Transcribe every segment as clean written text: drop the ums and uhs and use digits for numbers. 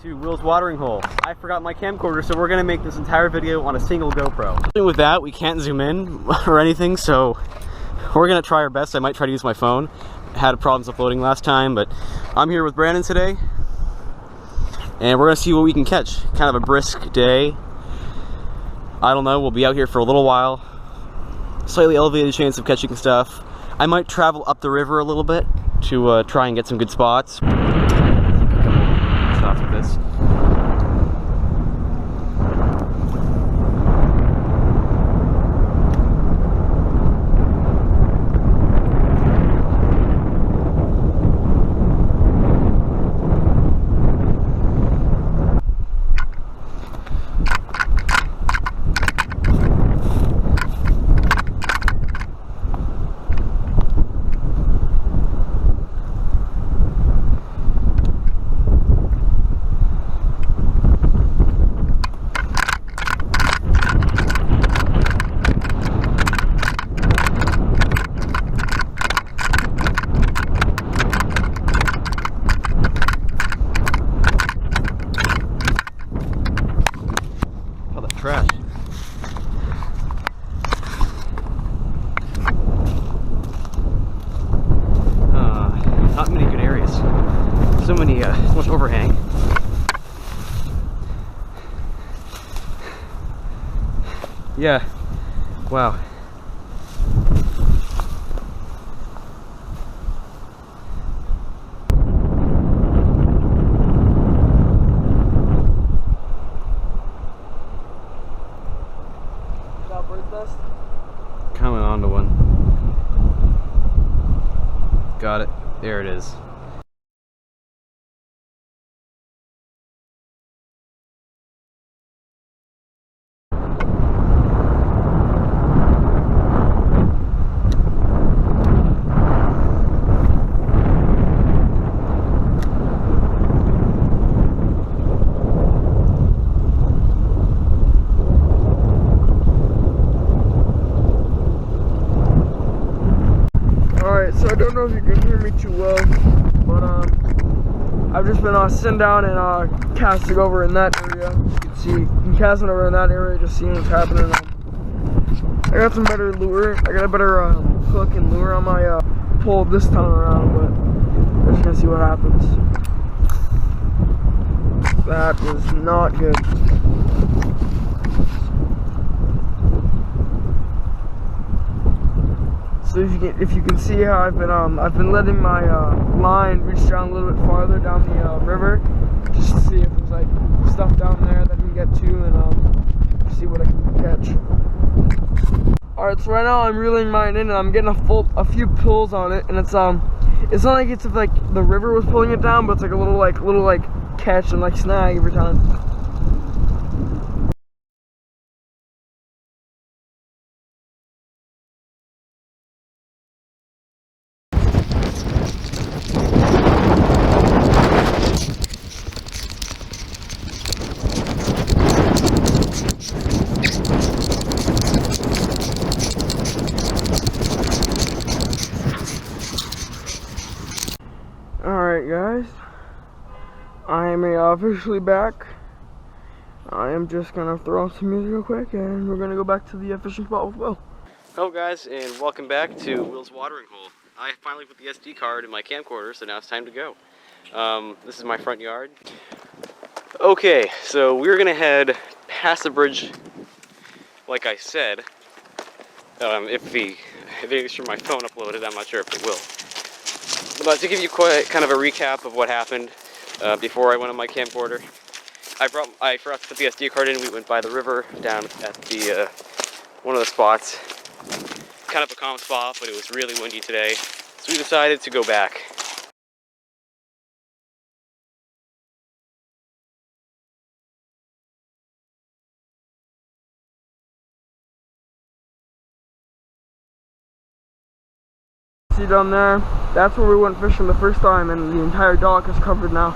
to Will's watering hole. I forgot my camcorder, so we're gonna make this entire video on a single GoPro. With that, we can't zoom in or anything, so we're gonna try our best. I might try to use my phone. I had problems uploading last time, but I'm here with Brandon today, and we're gonna see what we can catch. Kind of a brisk day. I don't know, we'll be out here for a little while. Slightly elevated chance of catching stuff. I might travel up the river a little bit to try and get some good spots. Stop with this. Trash. Not many good areas. So much overhang. Yeah. Wow. Coming onto one. Got it. There it is. So I don't know if you can hear me too well, but I've just been sitting down and casting over in that area. You can see, I'm casting over in that area, just seeing what's happening. I got some better lure. I got a better hook and lure on my pole this time around, but we're just gonna see what happens. That was not good. So if you can see how I've been letting my line reach down a little bit farther down the river, just to see if there's like stuff down there that I can get to and see what I can catch. All right, so right now I'm reeling mine in and I'm getting a few pulls on it, and it's not like it's like the river was pulling it down, but it's like a little catch and like snag every time. Alright guys, I am officially back. I am just gonna throw on some music real quick and we're gonna go back to the fishing spot with Will. Hello guys, and welcome back to Will's watering hole. I finally put the SD card in my camcorder, so now it's time to go. This is my front yard. Okay, so we're gonna head past the bridge, like I said. If it's from my phone uploaded, I'm not sure if it will. But to give you kind of a recap of what happened before I went on my camcorder, I forgot to put the SD card in. We went by the river down at the one of the spots, kind of a calm spot, but it was really windy today, so we decided to go back. See down there, that's where we went fishing the first time, and the entire dock is covered now.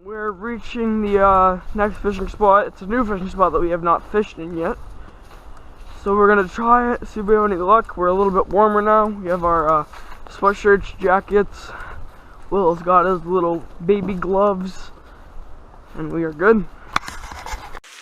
We're reaching the next fishing spot. It's a new fishing spot that we have not fished in yet. So we're gonna try it, see if we have any luck. We're a little bit warmer now. We have our sweatshirts, jackets. Will's got his little baby gloves, and we are good.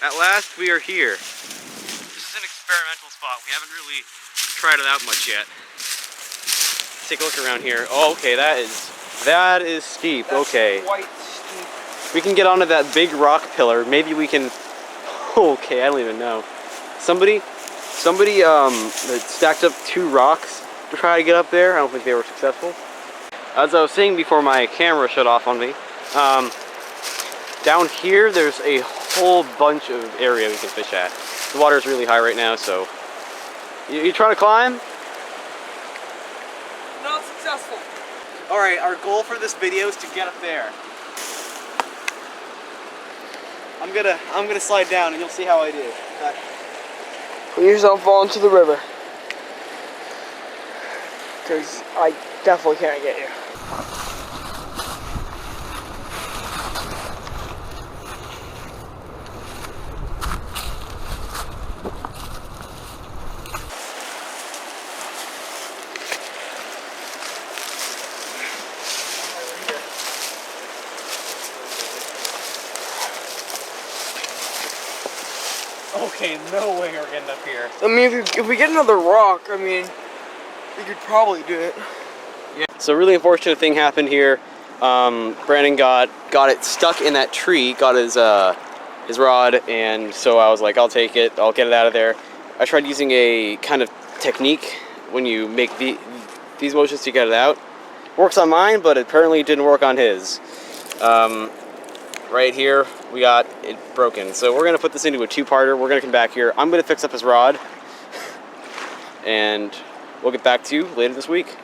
At last, we are here. This is an experimental spot. We haven't really tried it out much yet. Let's take a look around here. Oh, okay, that is steep. That's okay. quite steep. We can get onto that big rock pillar. Maybe we can. Okay, I don't even know. Somebody stacked up 2 rocks to try to get up there. I don't think they were successful. As I was saying before my camera shut off on me, down here there's a whole bunch of area we can fish at. The water is really high right now, so you trying to climb? Not successful. All right, our goal for this video is to get up there. I'm gonna slide down, and you'll see how I do. Please don't fall into the river, because I definitely can't get you. Okay, no way we're getting up here. I mean, if we get another rock, I mean, we could probably do it. Yeah. So, really unfortunate thing happened here. Brandon got it stuck in that tree, got his rod, and so I was like, I'll take it, I'll get it out of there. I tried using a kind of technique when you make these motions to get it out. Works on mine, but it apparently didn't work on his. Right here, we got it broken. So we're gonna put this into a 2-parter. We're gonna come back here. I'm gonna fix up his rod, and we'll get back to you later this week.